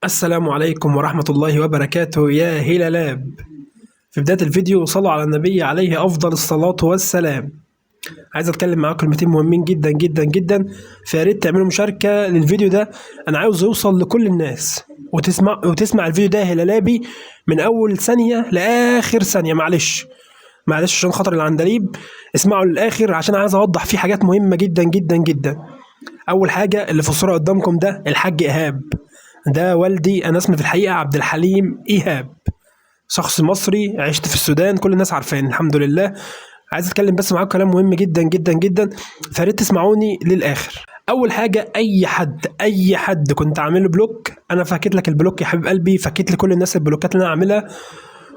السلام عليكم ورحمة الله وبركاته يا هلالاب. في بداية الفيديو صلوا على النبي عليه أفضل الصلاة والسلام. عايز أتكلم معاكم كلمتين مهمين جدا جدا جدا، فيا ريت تعملوا مشاركة للفيديو ده. أنا عاوز يوصل لكل الناس وتسمع الفيديو ده هلالابي من أول ثانية لآخر ثانية. معلش عشان خاطر العندليب اسمعوا للآخر، عشان عايز أوضح فيه حاجات مهمة جدا جدا جدا. أول حاجة اللي في الصورة قدامكم ده الحاج إيهاب، ده والدي. أنا اسمي في الحقيقة عبد الحليم إيهاب، شخص مصري عشت في السودان، كل الناس عارفين الحمد لله. عايز اتكلم بس معاكم كلام مهم جدا جدا جدا، فريت تسمعوني للاخر. اول حاجه، اي حد كنت عامل له بلوك، انا فكيت لك البلوك يا حبيب قلبي، فكيت لكل الناس البلوكات اللي انا عاملها،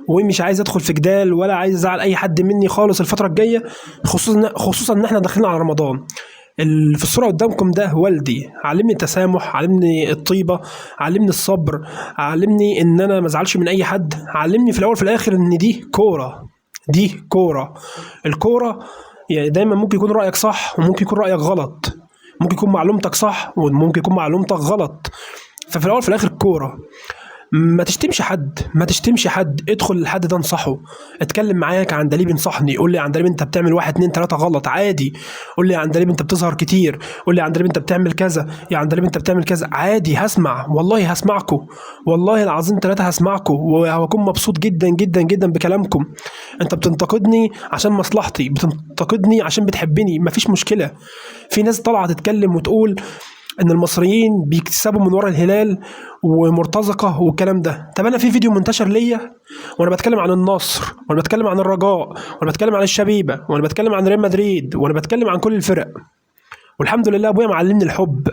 ومش عايز ادخل في جدال ولا عايز ازعل اي حد مني خالص الفتره الجايه، خصوصا ان احنا داخلين على رمضان. اللي في الصورة قدامكم ده والدي، علمني التسامح، علمني الطيبة، علمني الصبر، علمني ان انا ما ازعلش من اي حد، علمني في الاول في الاخر ان دي كورة. الكورة يعني دايما ممكن يكون رأيك صح وممكن يكون رأيك غلط، ممكن يكون معلومتك صح وممكن يكون معلومتك غلط، ففي الاول في الاخر كورة. ما تشتمش حد، ادخل للحد ده انصحه، اتكلم معايا كعندليب انصحني، قول لي يا عندليب انت بتعمل واحد اتنين تلاته غلط عادي، قول لي يا عندليب انت بتظهر كتير، قول لي يا عندليب انت بتعمل كذا، يا عندليب انت بتعمل كذا، عادي هسمع، والله هسمعكم، والله العظيم ثلاثه هسمعكم، وهكون مبسوط جدا جدا جدا بكلامكم. انت بتنتقدني عشان مصلحتي، بتنتقدني عشان بتحبني، مفيش مشكله. في ناس طالعه تتكلم وتقول ان المصريين بيكسبوا من ورا الهلال ومرتزقه والكلام ده. طب انا في فيديو منتشر ليا وانا بتكلم عن النصر، وانا بتكلم عن الرجاء، وانا بتكلم عن الشبيبه، وانا بتكلم عن ريال مدريد، وانا بتكلم عن كل الفرق، والحمد لله ابويا معلمني الحب.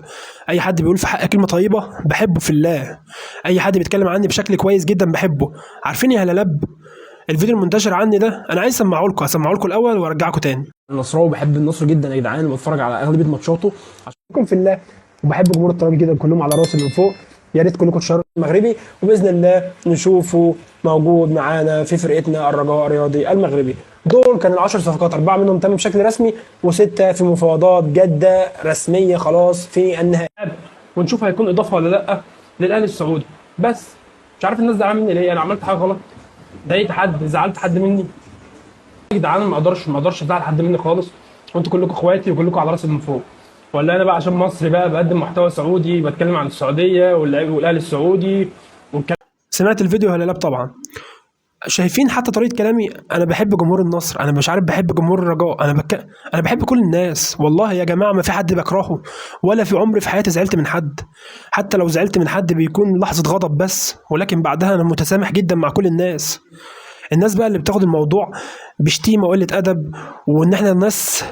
اي حد بيقول في حق كلمه طيبه بحبه في الله، اي حد بيتكلم عني بشكل كويس جدا بحبه. عارفين يا هلالاب، الفيديو المنتشر عني ده انا عايز اسمعه لكم الاول وارجعكم تاني. نصراوي، بحب النصر جدا يا جدعان، وبتفرج على اغلبيه ماتشاته عشانكم في الله، وبحب جمهور الطيب جدا كلهم على راسي من فوق. يا ريت كلكم تشاركوا المغربي، وباذن الله نشوفه موجود معانا في فرقتنا الرجاء الرياضي المغربي. دول كان ال10 صفقات، 4 منهم تم بشكل رسمي و6 في مفاوضات جاده رسميه خلاص في النهائي، ونشوف هيكون اضافه ولا لا للاهلي السعودي. بس مش عارف الناس زعلانه مني ليه، انا عملت حاجه غلط؟ ضايقت حد؟ زعلت حد مني؟ يا جدعان ما اقدرش ازعل حد مني خالص، وانتوا كلكم اخواتي وكلكم على راسي من فوق. ولا انا بقى عشان مصري بقى بقدم محتوى سعودي، بتكلم عن السعوديه والاهلي السعودي والكلام. سمعت الفيديو هلالاب طبعا، شايفين حتى طريقة كلامي، أنا بحب جمهور النصر، أنا مش عارف بحب جمهور الرجاء، أنا بحب كل الناس، والله يا جماعة ما في حد بكرهه، ولا في عمري في حياتي زعلت من حد. حتى لو زعلت من حد بيكون لحظة غضب بس، ولكن بعدها أنا متسامح جدا مع كل الناس. الناس بقى اللي بتاخد الموضوع بشتيمه وقله ادب، وان احنا الناس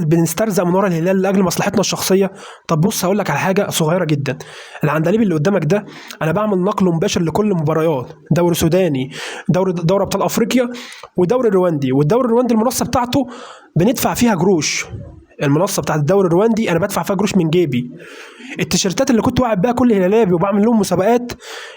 بنسترزق من ورا الهلال لاجل مصلحتنا الشخصيه. طب بص هقول لك على حاجه صغيره جدا، العندليب اللي قدامك ده انا بعمل نقل مباشر لكل مباريات دوري سوداني، دوري ابطال افريقيا، ودوري الرواندي. والدوري الرواندي المنصه بتاعته بندفع فيها جروش، المنصه بتاعت الدوري الرواندي انا بدفع فيها جروش من جيبي. التيشيرتات اللي كنت واعد بيها كل هلالابي وبعمل لهم مسابقات،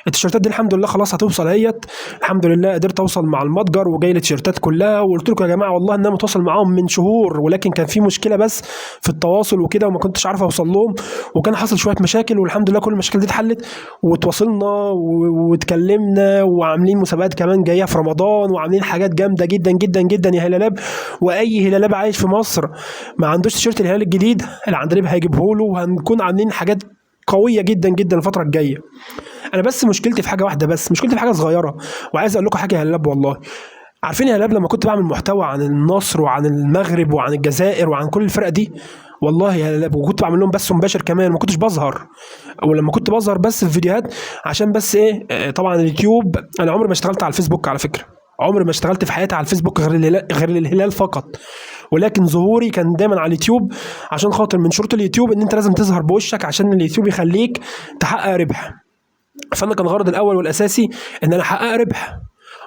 التيشيرتات دي الحمد لله خلاص هتوصل اهيت، الحمد لله قدرت اوصل مع المتجر وجاي لي التيشيرتات كلها. وقلت لكم يا جماعه والله ان انا متواصل معاهم من شهور، ولكن كان في مشكله بس في التواصل وكده، وما كنتش عارف اوصل لهم، وكان حصل شويه مشاكل، والحمد لله كل المشاكل دي اتحلت، وتواصلنا واتكلمنا، وعاملين مسابقات كمان جايه في رمضان، وعاملين حاجات جامده جدا جدا جدا يا هلالاب. واي هلالاب عايش في مصر ما عندوش تيشيرت الهلال الجديد، العندليب هيجيبه له، وهنكون عاملين حاجات قويه جدا جدا الفتره الجايه. انا بس مشكلتي في حاجه واحده، بس مشكلتي في حاجه صغيره، وعايز اقول لكم حاجه يا هلاب والله. عارفين يا هلاب لما كنت بعمل محتوى عن النصر وعن المغرب وعن الجزائر وعن كل الفرق دي، والله يا هلاب، وكنت بعمل لهم بث مباشر كمان، ما كنتش بظهر، ولما كنت بظهر بس في فيديوهات عشان بس ايه، طبعا اليوتيوب، انا عمري ما اشتغلت على الفيسبوك على فكره، عمري ما اشتغلت في حياتي على الفيسبوك غير الهلال فقط، ولكن ظهوري كان دايما على اليوتيوب، عشان خاطر من شروط اليوتيوب ان انت لازم تظهر بوشك عشان اليوتيوب يخليك تحقق ربح. فانا كان غرض الاول والاساسي ان انا احقق ربح.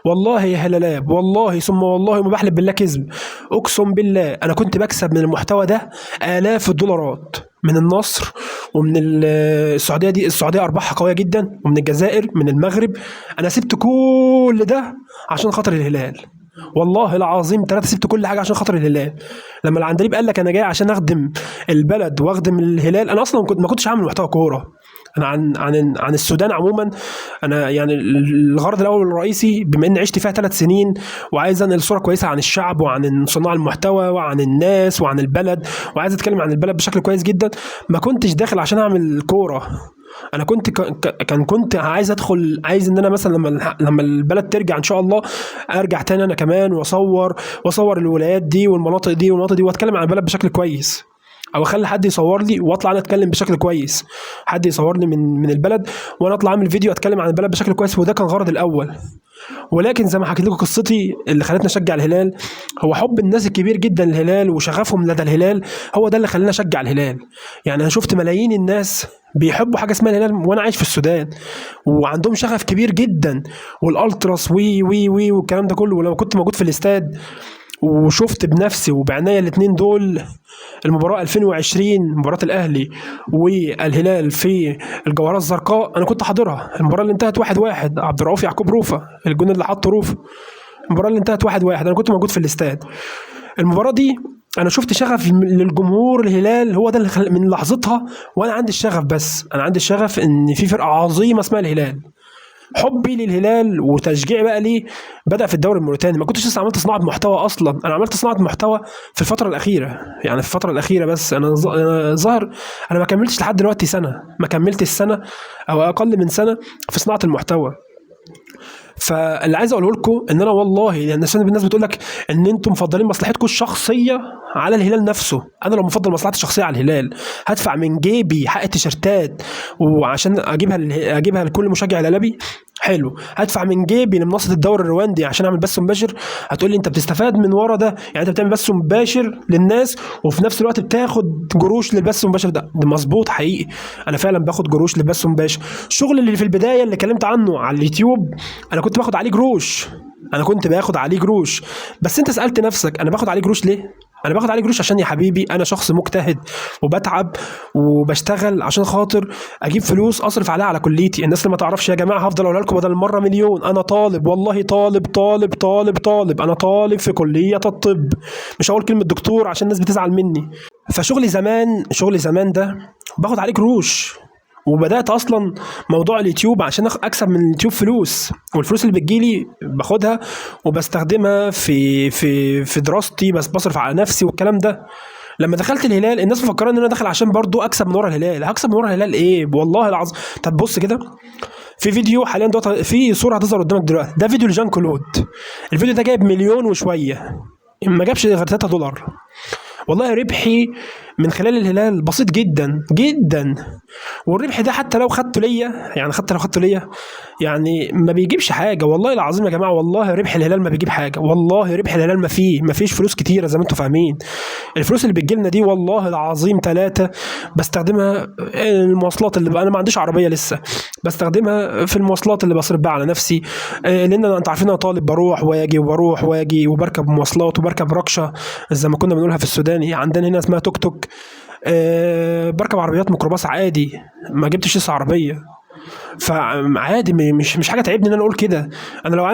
والله يا هلالاب، والله ثم والله ما بحلف بالله كذب، اقسم بالله انا كنت بكسب من المحتوى ده آلاف الدولارات، من النصر ومن السعوديه، دي السعوديه ارباحها قويه جدا، ومن الجزائر من المغرب. انا سبت كل ده عشان خاطر الهلال، والله العظيم ثلاثة سبت كل حاجة عشان خاطر الهلال. لما العندليب قال لك أنا جاي عشان أخدم البلد وأخدم الهلال، أنا أصلا ما كنتش عامل محتوى كورة، انا عن السودان عموما. انا يعني الغرض الاول والرئيسي، بما اني عشت فيها 3 سنين وعايز انقل صوره كويسه عن الشعب وعن صناع المحتوى وعن الناس وعن البلد، وعايز اتكلم عن البلد بشكل كويس جدا. ما كنتش داخل عشان اعمل كوره. انا كنت عايز ادخل، عايز ان انا مثلا لما البلد ترجع ان شاء الله، ارجع تاني انا كمان واصور الولايات دي والمناطق دي والمناطق دي، واتكلم عن البلد بشكل كويس، او اخلي حد يصور لي واطلع انا اتكلم بشكل كويس. حد يصور لي من البلد وانا اطلع اعمل فيديو اتكلم عن البلد بشكل كويس، وده كان غرض الاول. ولكن زي ما حكيت لكم قصتي اللي خلتني اشجع الهلال، هو حب الناس الكبير جدا للهلال وشغفهم لدى الهلال، هو ده اللي خلاني اشجع الهلال. يعني انا شفت ملايين الناس بيحبوا حاجه اسمها الهلال وانا عايش في السودان، وعندهم شغف كبير جدا، والالتراس وي وي وي والكلام ده كله. ولو كنت موجود في الاستاد وشفت بنفسي وبعناية الاثنين دول المباراة 2020، مباراة الأهلي والهلال في الجوهرة الزرقاء، أنا كنت حاضرها. المباراة اللي انتهت 1-1، عبد الرؤوف يعقوب روفة الجون اللي حطه روفة. المباراة اللي انتهت 1-1 أنا كنت موجود في الاستاد. المباراة دي أنا شفت شغف للجمهور الهلال، هو ده اللي من لحظتها وأنا عندي الشغف. بس أنا عندي الشغف إن في فرقة عظيمة اسمها الهلال. حبي للهلال وتشجيعي بقى ليه بدأ في الدوري الموريتاني. ما كنتش لسه عملت صناعة محتوى أصلا، أنا عملت صناعة محتوى في الفترة الأخيرة. يعني في الفترة الأخيرة بس أنا ظاهر أنا ما كملتش لحد دلوقتي سنة، ما كملتش السنة أو أقل من سنة في صناعة المحتوى. فاللي عايز اقوله لكم ان انا والله، يعني الناس بتقول لك ان انتم مفضلين مصلحتكم الشخصيه على الهلال نفسه. انا لو مفضل مصلحتي الشخصيه على الهلال هدفع من جيبي حق التيشيرتات وعشان اجيبها لكل مشجع هلالي، حلو. هدفع من جيبي لمنصه الدوري الرواندي عشان اعمل بث مباشر. هتقول لي انت بتستفاد من ورا ده، يعني انت بتعمل بث مباشر للناس وفي نفس الوقت بتاخد جروش للبث المباشر ده مظبوط حقيقي. انا فعلا باخد جروش للبث المباشر. الشغل اللي في البدايه اللي اتكلمت عنه على اليوتيوب انا كنت باخد عليه جروش، بس انت سالت نفسك انا باخد عليه جروش ليه؟ انا باخد عليه جروش عشان يا حبيبي انا شخص مجتهد وبتعب وبشتغل عشان خاطر اجيب فلوس اصرف عليها على كليتي. الناس اللي ما تعرفش يا جماعه هفضل اقولها لكم بدل المره مليون، انا طالب، والله طالب طالب طالب طالب، انا طالب في كليه الطب. مش هقول كلمه دكتور عشان الناس بتزعل مني. فشغلي زمان ده باخد عليه جروش. وبدات اصلا موضوع اليوتيوب عشان اكسب من اليوتيوب فلوس، والفلوس اللي بتجيلي باخدها وبستخدمها في دراستي، بس بصرف على نفسي والكلام ده. لما دخلت الهلال الناس مفكره ان انا داخل عشان برضو اكسب من ورا الهلال. هكسب من ورا الهلال ايه والله العظيم؟ طب بص كده، في فيديو حاليا دلوقتي، في صوره هتظهر قدامك دلوقتي، ده فيديو لجان كلود. الفيديو ده جايب 1,000,000 وشويه، ما جابش غير $3. والله ربحي من خلال الهلال بسيط جدا جدا. والربح ده حتى لو خدته ليا، يعني ما بيجيبش حاجه. والله العظيم يا جماعه، والله ربح الهلال ما بيجيب حاجه. والله ربح الهلال ما فيش فلوس كتيره زي ما انتم فاهمين. الفلوس اللي بتجي لنا دي والله العظيم 3 بستخدمها المواصلات، اللي بقى انا ما عنديش عربيه لسه، بستخدمها في المواصلات اللي بصرف بقى على نفسي. لان انت عارفين انا طالب، بروح واجي وبركب مواصلات وبركب ركشه زي ما كنا بنقولها في السوداني. عندنا هنا اسمها توك توك. بركب عربيات ميكروباص عادي، ما جبتش لسه عربيه. فعادي، مش حاجه تعبني ان انا اقول كده. انا لو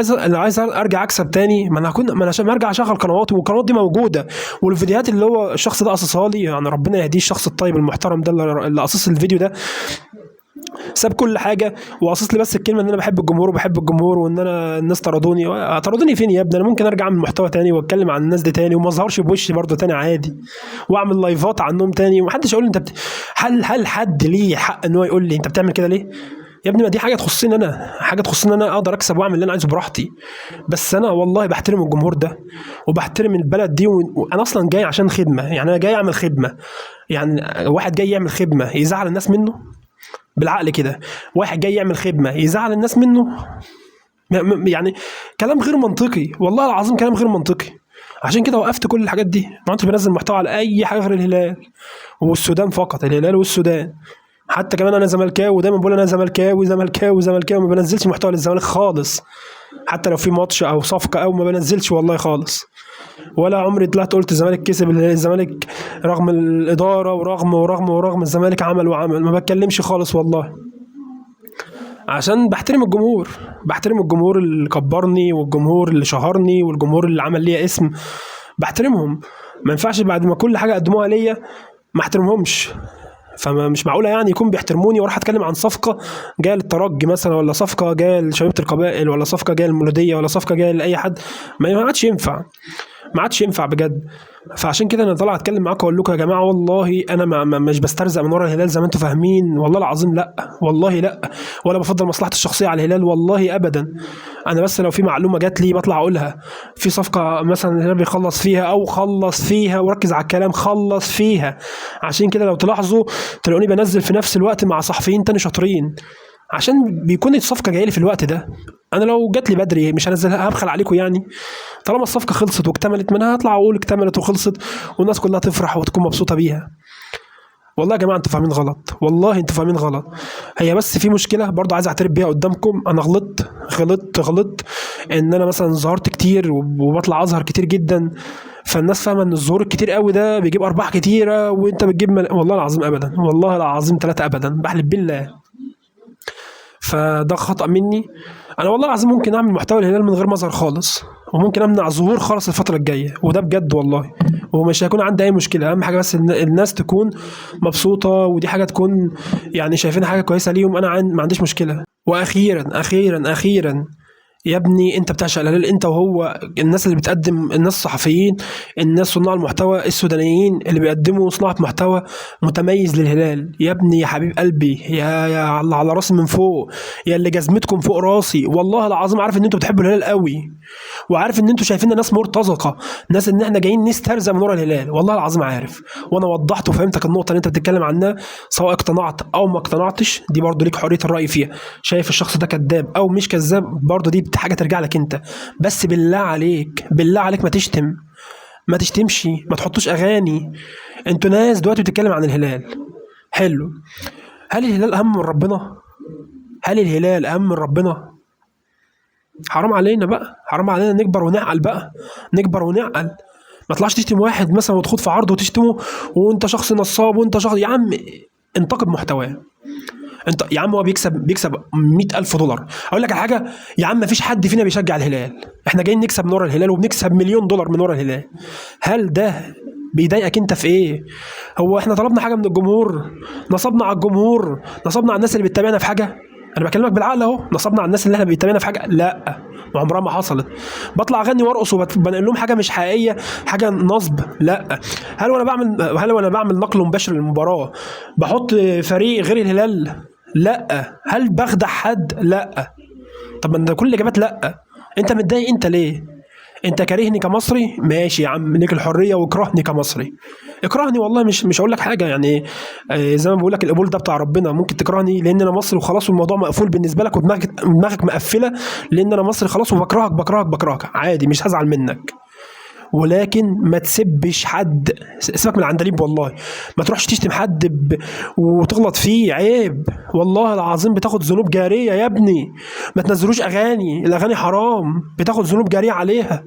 عايز ارجع اكسب تاني، ما انا عشان ارجع اشغل قنوات، والقنوات دي موجوده، والفيديوهات اللي هو الشخص ده قصصها لي، يعني ربنا يهديه الشخص الطيب المحترم ده اللي قصص الفيديو ده، ساب كل حاجه وقصص لي بس الكلمه ان انا بحب الجمهور وان انا الناس طردوني فين يا ابني؟ انا ممكن ارجع اعمل محتوى تاني واتكلم عن الناس دي تاني وما اظهرش بوشي برضه تاني عادي، واعمل لايفات عنهم تاني ومحدش يقول لي انت هل حد ليه حق ان هو يقول لي انت بتعمل كده ليه يا ابني؟ ما دي حاجه تخصني انا، اقدر اكسب واعمل اللي انا عايزه براحتي. بس انا والله بحترم الجمهور ده وبحترم البلد دي، وانا اصلا جاي عشان خدمه. يعني انا جاي اعمل خدمه. يعني واحد جاي يعمل خدمه يزعل الناس منه؟ بالعقل كده، واحد جاي يعمل خدمه يزعل الناس منه؟ يعني كلام غير منطقي، والله العظيم كلام غير منطقي. عشان كده وقفت كل الحاجات دي، ما كنتش بنزل محتوى على اي حاجه غير الهلال والسودان فقط، الهلال والسودان. حتى كمان انا زملكاوي ودايما بقول انا زملكاوي، ما بنزلش محتوى للزمالك خالص. حتى لو في ماتش او صفقه او ما بنزلش والله خالص. ولا عمري طلعت قلت الزمالك كسب، الزمالك رغم الاداره ورغم الزمالك عمل ما بتكلمش خالص والله. عشان بحترم الجمهور اللي كبرني والجمهور اللي شهرني والجمهور اللي عمل لي اسم، بحترمهم. ما ينفعش بعد ما كل حاجه قدموها ليا ما احترمهمش. فمش معقوله يعني يكون بيحترموني واروح اتكلم عن صفقه جايه للترجي مثلا، ولا صفقه جايه لشبيبه القبائل، ولا صفقه جايه للمولوديه، ولا صفقه جايه لاي حد. ما عادش ينفع، ما عادش ينفع بجد. فعشان كده انا طالع اتكلم معاكم اقول لكم يا جماعه والله انا مش بسترزق من ورا الهلال زي ما انتم فاهمين، والله العظيم لا، والله لا، ولا بفضل مصلحتي الشخصيه على الهلال والله ابدا. انا بس لو في معلومه جات لي بطلع اقولها، في صفقه مثلا الهلال بيخلص فيها او خلص فيها، وركز على الكلام، خلص فيها. عشان كده لو تلاحظوا تلاقوني بنزل في نفس الوقت مع صحفيين تاني شاطرين، عشان بيكون الصفقه جايه لي في الوقت ده. انا لو جات لي بدري مش هنزلها، هبخل عليكم يعني. طالما الصفقه خلصت واكتملت منها هطلع اقول اكتملت وخلصت، والناس كلها تفرح وتكون مبسوطه بيها. والله يا جماعه انتوا فاهمين غلط، والله انتوا فاهمين غلط. هي بس في مشكله برضو عايز اعترف بيها قدامكم، انا غلطت ان انا مثلا ظهرت كتير وبطلع اظهر كتير جدا، فالناس فاهمه ان الظهور الكتير قوي ده بيجيب ارباح كتيره وانت بتجيب والله العظيم ابدا، والله العظيم ثلاثه ابدا، بحلف بالله. فده خطأ مني. انا والله العظيم ممكن اعمل محتوى الهلال من غير مظهر خالص، وممكن امنع ظهور خالص الفتره الجايه، وده بجد والله، ومش هيكون عندي اي مشكله. اهم حاجه بس إن الناس تكون مبسوطه، ودي حاجه تكون يعني شايفينها حاجه كويسه ليهم، انا ما عنديش مشكله. واخيرا اخيرا اخيرا يا ابني انت بتعشق الهلال، انت وهو، الناس اللي بتقدم، الناس الصحفيين، الناس صناع المحتوى السودانيين اللي بيقدموا صناعة محتوى متميز للهلال. يا ابني يا حبيب قلبي، يا على راسي من فوق، يا اللي جزمتكم فوق راسي، والله العظيم عارف ان انتوا بتحبوا الهلال قوي، وعارف ان انتوا شايفيننا ناس مرتزقه، ناس ان احنا جايين نسترزق من ورا الهلال، والله العظيم عارف. وانا وضحت وفهمتك النقطه اللي انت بتتكلم عنها، سواء اقتنعت او ما اقتنعتش دي برضو ليك حريه الراي فيها. شايف الشخص ده كذاب او مش كذاب برضو دي حاجه ترجع لك انت. بس بالله عليك، بالله عليك ما تشتم، ما تشتمش، ما تحطوش اغاني. انتوا ناس دلوقتي بتتكلم عن الهلال، حلو. هل الهلال اهم من ربنا؟ هل الهلال اهم من ربنا؟ حرام علينا بقى، حرام علينا نكبر ونعقل بقى، نكبر ونعقل. ما تطلعش تشتم واحد مثلا وتخوض في عرضه وتشتمه وانت شخص نصاب وانت شخص، يا عم انتقد محتواه. انت يا عم هو بيكسب 100,000 دولار. اقول لك على حاجه يا عم، مفيش حد فينا بيشجع الهلال، احنا جايين نكسب من ورا الهلال وبنكسب مليون دولار من ورا الهلال. هل ده بيضايقك انت في ايه؟ هو احنا طلبنا حاجه من الجمهور؟ نصبنا على الجمهور؟ نصبنا على الناس اللي بتتابعنا في حاجه؟ انا بكلمك بالعقل اهو، نصبنا على الناس اللي احنا بيتابعنا في حاجه؟ لا، عمرها ما حصلت. بطلع اغني وارقص وبنقل لهم حاجه مش حقيقيه، حاجه نصب؟ لا. هل وانا بعمل نقل مباشر للمباراه بحط فريق غير الهلال؟ لا. هل بخدع حد؟ لا. طب ما ده كل الاجابات لا. انت متضايق انت ليه؟ انت كارهني كمصري؟ ماشي يا عم، ليك الحريه واكرهني كمصري، اكرهني والله، مش هقول لك حاجه يعني. زي ما بقول لك القبول ده بتاع ربنا. ممكن تكرهني لان انا مصري وخلاص، والموضوع مقفول بالنسبه لك، ودماغك مقفله لان انا مصري خلاص، وبكرهك بكرهك بكرهك عادي، مش هزعل منك. ولكن ما تسبش حد، سيبك من العندليب والله. ما تروحش تشتم حد وتغلط فيه، عيب والله العظيم، بتاخد ذنوب جارية يا ابني. ما تنزلوش اغاني، الاغاني حرام، بتاخد ذنوب جارية عليها.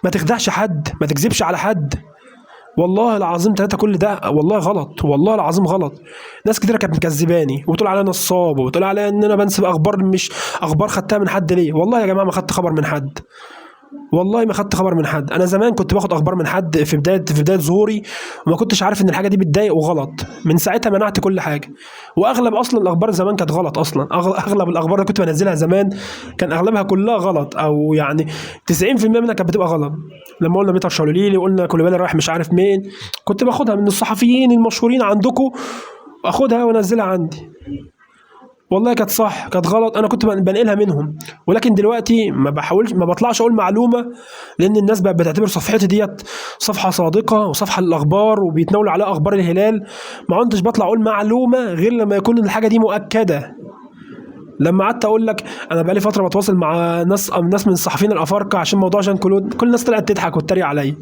ما تخدعش حد، ما تكذبش على حد، والله العظيم ثلاثة كل ده والله غلط، والله العظيم غلط. ناس كتيرة كانت مكذباني وتقول عليا نصاب وتقول عليا ان انا بنسب اخبار، مش اخبار خدتها من حد. ليه؟ والله يا جماعة ما خدت خبر من حد، والله ما خدت خبر من حد. انا زمان كنت باخد اخبار من حد في بدايه ظهوري، وما كنتش عارف ان الحاجه دي بتضايق وغلط. من ساعتها منعت كل حاجه، واغلب اصلا الاخبار زمان كانت غلط اصلا. اغلب الاخبار اللي كنت بنزلها زمان كان اغلبها كلها غلط، او يعني 90% منها كانت بتبقى غلط. لما قلنا بيتر شالوليلي وقلنا كوليبالي رايح مش عارف مين، كنت باخدها من الصحفيين المشهورين عندكم، اخدها وانزلها عندي. والله كانت صح كانت غلط، انا كنت بنقلها منهم. ولكن دلوقتي ما بطلعش اقول معلومه، لان الناس بقت بتعتبر صفحتي ديت صفحه صادقه وصفحه للاخبار وبيتناولوا عليها اخبار الهلال. ما كنتش بطلع اقول معلومه غير لما يكون الحاجه دي مؤكده. لما قعدت اقول لك انا بقالي فتره بتواصل مع ناس من الصحفيين الافارقه عشان موضوع جان كلود، كل الناس طلعت تضحك وتتريق عليا.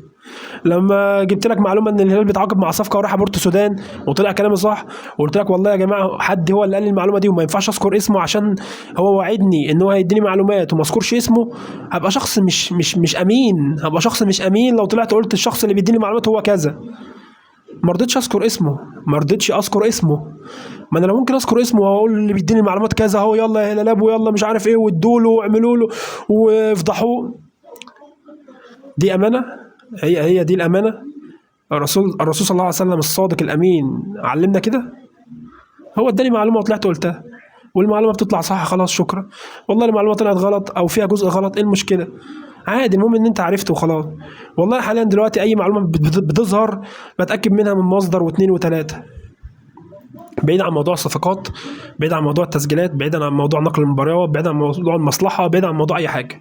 لما جبت لك معلومه ان الهلال بيتعاقد مع صفقه وراح بورتو السودان وطلع كلامي صح، وقلت لك والله يا جماعه حد هو اللي قال لي المعلومه دي وما ينفعش اذكر اسمه عشان هو وعدني ان هو هيديني معلومات وما اذكرش اسمه، هبقى شخص مش امين، هبقى شخص مش امين لو طلعت قلت الشخص اللي بيديني معلومات هو كذا. ما رضيتش اذكر اسمه، ما رضيتش اذكر اسمه. ما انا لو ممكن اذكر اسمه واقول اللي بيديني المعلومات كذا اهو، يلا يا هلال ويلا مش عارف ايه، وادوا له واعملوا له وافضحوه. دي امانه؟ هي دي الامانه؟ الرسول صلى الله عليه وسلم الصادق الامين علمنا كده. هو اداني معلومه وطلعت قلتها، والمعلومه بتطلع صح خلاص شكرا. والله المعلومه طلعت غلط او فيها جزء غلط، ايه المشكله؟ عادي، المهم ان انت عرفت وخلاص. والله حاليا دلوقتي اي معلومه بتظهر بتاكد منها من مصدر واثنين وثلاثه، بعيد عن موضوع الصفقات، بعيد عن موضوع التسجيلات، بعيد عن موضوع نقل المباريات، بعيد عن موضوع المصلحه، بعيد عن موضوع اي حاجه.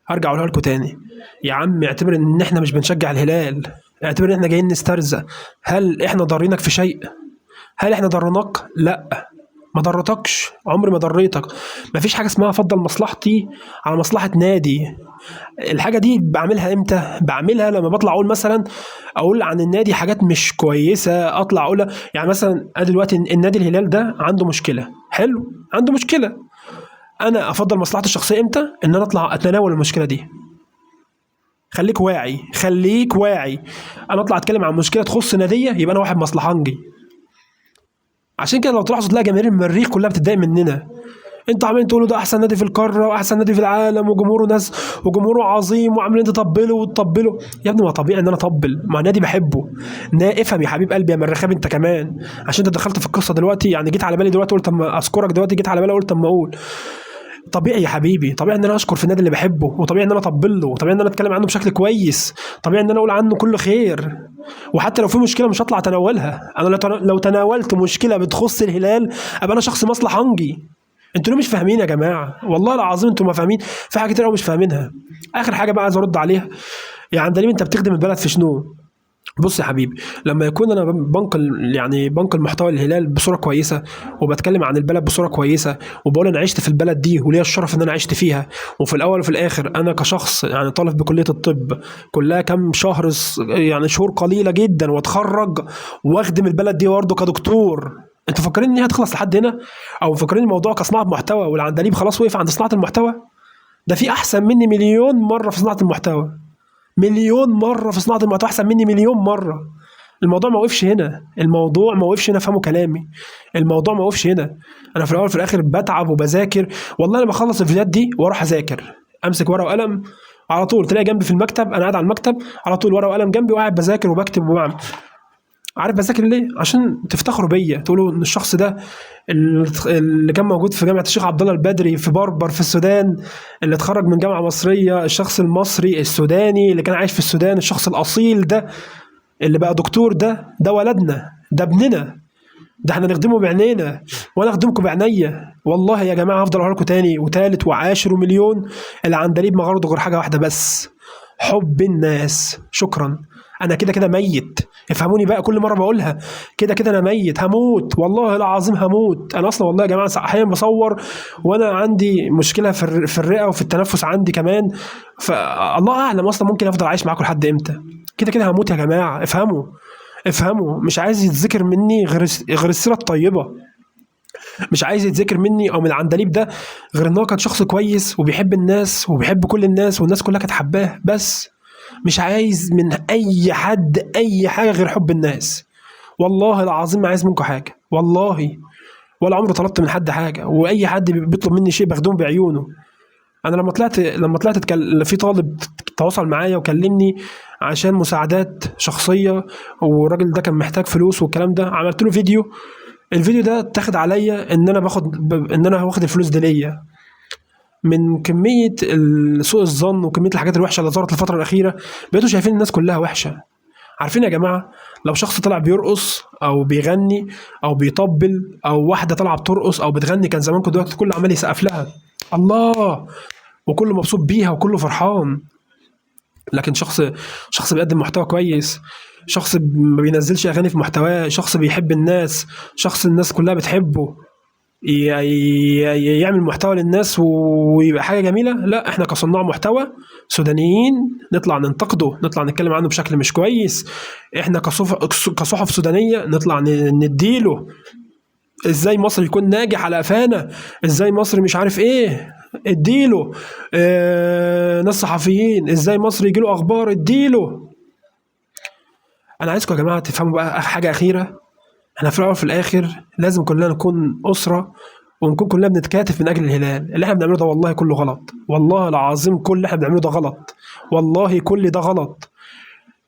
هرجع اقولها لكم تاني، يا عم اعتبر ان احنا مش بنشجع الهلال، اعتبر ان احنا جايين نسترزق. هل احنا ضارينك في شيء؟ هل احنا ضرناك؟ لا، ما ضرتكش، عمري ما ضريتك. مفيش حاجه اسمها افضل مصلحتي على مصلحه نادي. الحاجه دي بعملها امتى؟ بعملها لما بطلع اقول مثلا، اقول عن النادي حاجات مش كويسه، اطلع اقولها. يعني مثلا أنا دلوقتي النادي الهلال ده عنده مشكله، حلو، عنده مشكله. انا افضل مصلحتي الشخصيه امتى؟ ان انا اطلع اتناول المشكله دي. خليك واعي، خليك واعي. انا اطلع اتكلم عن مشكله تخص ناديه، يبقى انا واحد مصلحنجي. عشان كده لو تلاحظوا تلاقي جماهير المريخ كلها بتتضايق مننا. انتوا عمالين تقولوا ده احسن نادي في القاره واحسن نادي في العالم وجمهوره ناس وجمهوره عظيم وعاملين تطبلوا وتطبلوا. يا ابني ما طبيعي ان انا اطبل، ما نادي بحبه. افهم يا حبيب قلبي يا مرخاب انت كمان، عشان انت دخلت في القصه دلوقتي، يعني جيت على بالي دلوقتي قلت اما اذكرك دلوقتي، جيت على بالي قلت اما اقول. طبيعي يا حبيبي، طبيعي ان انا اشكر في النادي اللي بحبه، وطبيعي ان انا اطبل له، وطبيعي ان انا اتكلم عنه بشكل كويس، طبيعي ان انا اقول عنه كل خير. وحتى لو في مشكله مش هطلع اتناولها. انا لو تناولت مشكله بتخص الهلال ابقى انا شخص مصلحنجي. انتوا ليه مش فاهمين يا جماعه؟ والله العظيم انتوا ما فاهمين، في حاجات كتير قوي مش فاهمينها. اخر حاجه بقى عايز ارد عليها، يعني عندليب انت بتخدم البلد في شنو؟ بص يا حبيبي، لما يكون انا بنقل يعني بنقل محتوى الهلال بصوره كويسه، وبتكلم عن البلد بصوره كويسه، وبقول انا عشت في البلد دي وليا الشرف ان انا عشت فيها، وفي الاول وفي الاخر انا كشخص يعني طالب بكليه الطب، كلها كام شهر، يعني شهور قليله جدا واتخرج واخدم البلد دي برضه كدكتور. انتوا فاكرين ان هي هتخلص لحد هنا؟ او فاكرين الموضوع كصناعه محتوى والعندليب خلاص وقف عند صناعه المحتوى؟ ده في احسن مني مليون مره في صناعه المحتوى، مليون مره في صناعه المحتوى احسن مني مليون مره. الموضوع ما وقفش هنا، الموضوع ما وقفش هنا، فهموا كلامي. الموضوع ما وقفش هنا. انا في الاول وفي الاخر بتعب وبذاكر. والله انا بخلص الفيديوهات دي واروح اذاكر، امسك ورقه وقلم على طول، تلاقي جنبي في المكتب، انا قاعد على المكتب على طول ورقه وقلم جنبي وقاعد بذاكر وبكتب وبعمل. عارف بذاكر ليه؟ عشان تفتخروا بيا، تقولوا ان الشخص ده اللي كان موجود في جامعه الشيخ عبد الله البدري في بربر في السودان، اللي اتخرج من جامعه مصريه، الشخص المصري السوداني اللي كان عايش في السودان، الشخص الاصيل ده اللي بقى دكتور، ده ولدنا، ده ابننا، ده احنا نخدمه بعينينا، وانا اخدمكم بعينيا. والله يا جماعه هفضل اقول لكم تاني وتالت وعاشر ومليون، العندليب ما غرضه غير حاجه واحده بس، حب الناس. شكرا. انا كده كده ميت، افهموني بقى، كل مره بقولها، كده كده انا ميت، هموت والله العظيم هموت. انا اصلا والله يا جماعه احيانا بصور وانا عندي مشكله في الرئه وفي التنفس عندي كمان، فالله اعلم اصلا ممكن افضل عايش معاكم لحد امتى. كده كده هموت يا جماعه، افهموا، افهموا. مش عايز يتذكر مني غير السيره الطيبه، مش عايز يتذكر مني او من العندليب ده غير ان هو كان شخص كويس وبيحب الناس وبيحب كل الناس والناس كلها كانت حباه بس. مش عايز من اي حد اي حاجه غير حب الناس. والله العظيم ما عايز منكم حاجه، والله ولا عمري طلبت من حد حاجه، واي حد بيطلب مني شيء بخدمه بعيونه. انا لما طلعت في طالب تواصل معايا وكلمني عشان مساعدات شخصيه، والراجل ده كان محتاج فلوس والكلام ده، عملت له فيديو. الفيديو ده اتاخد عليا ان انا واخد الفلوس دي ليا، من كميه سوء الظن وكميه الحاجات الوحشه اللي ظهرت الفتره الاخيره. بقيتوا شايفين الناس كلها وحشه. عارفين يا جماعه، لو شخص طلع بيرقص او بيغني او بيطبل، او واحده طالعه بترقص او بتغني، كان زمانكم دلوقتي كله عمال يسقف لها الله، وكله مبسوط بيها وكله فرحان. لكن شخص بيقدم محتوى كويس، شخص ما بينزلش اغاني في محتواه، شخص بيحب الناس، شخص الناس كلها بتحبه، يعمل محتوى للناس ويبقى حاجه جميله. لا، احنا كصناع محتوى سودانيين نطلع ننتقده، نطلع نتكلم عنه بشكل مش كويس. احنا كصحف سودانيه نطلع نديله ازاي مصر يكون ناجح على قفانا، ازاي مصر مش عارف ايه، اديله ناس صحفيين، ازاي مصر يجيله اخبار، اديله. انا عايزكم يا جماعه تفهموا بقى حاجه اخيره، احنا في الاول وفي الاخر لازم كلنا نكون اسره، ونكون كلنا بنتكاتف من اجل الهلال. اللي احنا بنعمله ده والله كله غلط، والله العظيم كل اللي احنا بنعمله ده غلط، والله كل ده غلط.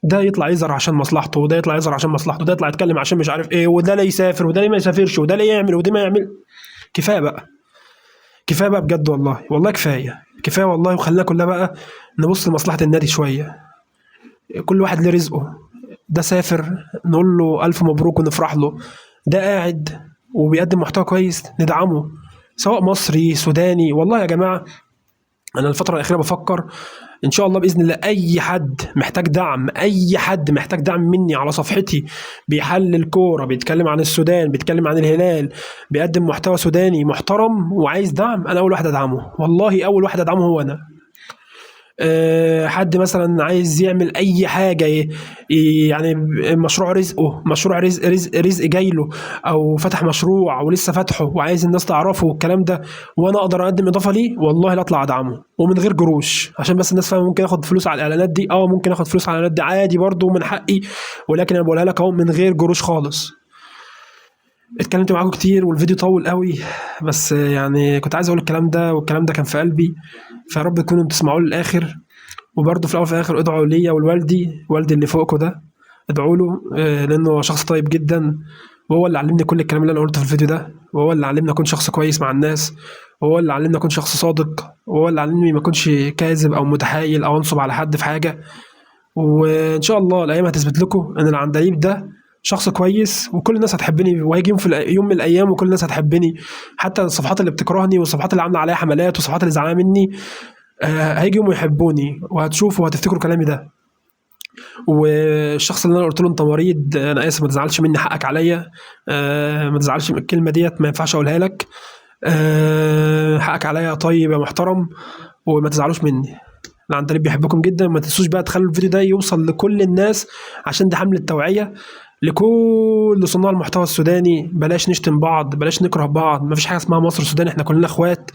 ده يطلع يزرع عشان مصلحته، وده يطلع يزرع عشان مصلحته، ده يطلع يتكلم عشان مش عارف ايه، وده لا يسافر وده ليه ما يسافرش، وده ليه يعمل وده ما يعمل. كفايه بقى، كفايه بقى بجد، والله والله كفايه كفايه والله. وخلينا كلنا بقى نبص لمصلحه النادي شويه، كل واحد له رزقه. ده سافر نقول له الف مبروك ونفرح له، ده قاعد وبيقدم محتوى كويس ندعمه، سواء مصري سوداني. والله يا جماعه انا الفتره الاخيره بفكر ان شاء الله باذن الله اي حد محتاج دعم، اي حد محتاج دعم مني على صفحتي، بيحلل كوره، بيتكلم عن السودان، بيتكلم عن الهلال، بيقدم محتوى سوداني محترم وعايز دعم، انا اول واحد ادعمه، والله اول واحد ادعمه هو انا. حد مثلا عايز يعمل اي حاجه يعني مشروع رزقه، مشروع رزق جاي له، او فتح مشروع ولسه فاتحه وعايز الناس تعرفه والكلام ده، وانا اقدر اقدم اضافه ليه، والله لا اطلع ادعمه ومن غير قروش. عشان بس الناس فاهمه ممكن اخد فلوس على الاعلانات دي، ممكن اخد فلوس على الاعلانات دي عادي برضو من حقي، ولكن انا بقولها لك اهو من غير قروش خالص. اتكلمت معاكم كتير والفيديو طول قوي، بس يعني كنت عايز اقول الكلام ده، والكلام ده كان في قلبي، فيا رب تكونوا بتسمعوه للاخر. وبرضه في الاول وفي الاخر ادعوا ليا ولوالدي، والدي اللي فوقكم ده، ادعوا له، لانه شخص طيب جدا، وهو اللي علمني كل الكلام اللي انا قلته في الفيديو ده، وهو اللي علمني اكون شخص كويس مع الناس، وهو اللي علمني اكون شخص صادق، وهو اللي علمني ما اكونش كاذب او متحايل او انصب على حد في حاجه. وان شاء الله الايام هتثبت لكم ان العندليب ده شخص كويس، وكل الناس هتحبني، وهيجي يوم يوم من الايام وكل الناس هتحبني، حتى الصفحات اللي بتكرهني والصفحات اللي عامله عليها حملات والصفحات اللي زعلانه مني، هيجي يوم يحبوني، وهتشوفوا وهتفتكروا كلامي ده. والشخص اللي انا قلت له انت مريض، انا اسف ما تزعلش مني، حقك عليا، ما تزعلش من الكلمه ديت، ما ينفعش اقولها لك، حقك عليا يا طيب يا محترم، وما تزعلوش مني. العندليب بيحبكم جدا، ما تنسوش بقى تخلوا الفيديو ده يوصل لكل الناس، عشان دي حملة توعية لكل صناع المحتوى السوداني. بلاش نشتم بعض، بلاش نكره بعض، مفيش حاجة اسمها مصر سودان، احنا كلنا اخوات،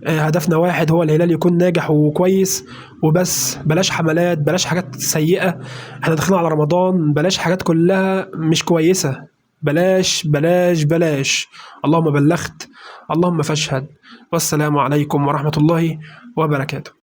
هدفنا واحد هو الهلال يكون ناجح وكويس وبس. بلاش حملات، بلاش حاجات سيئة، احنا داخلين على رمضان، بلاش حاجات كلها مش كويسة، بلاش بلاش بلاش. اللهم بلغت، اللهم فاشهد، والسلام عليكم ورحمة الله وبركاته.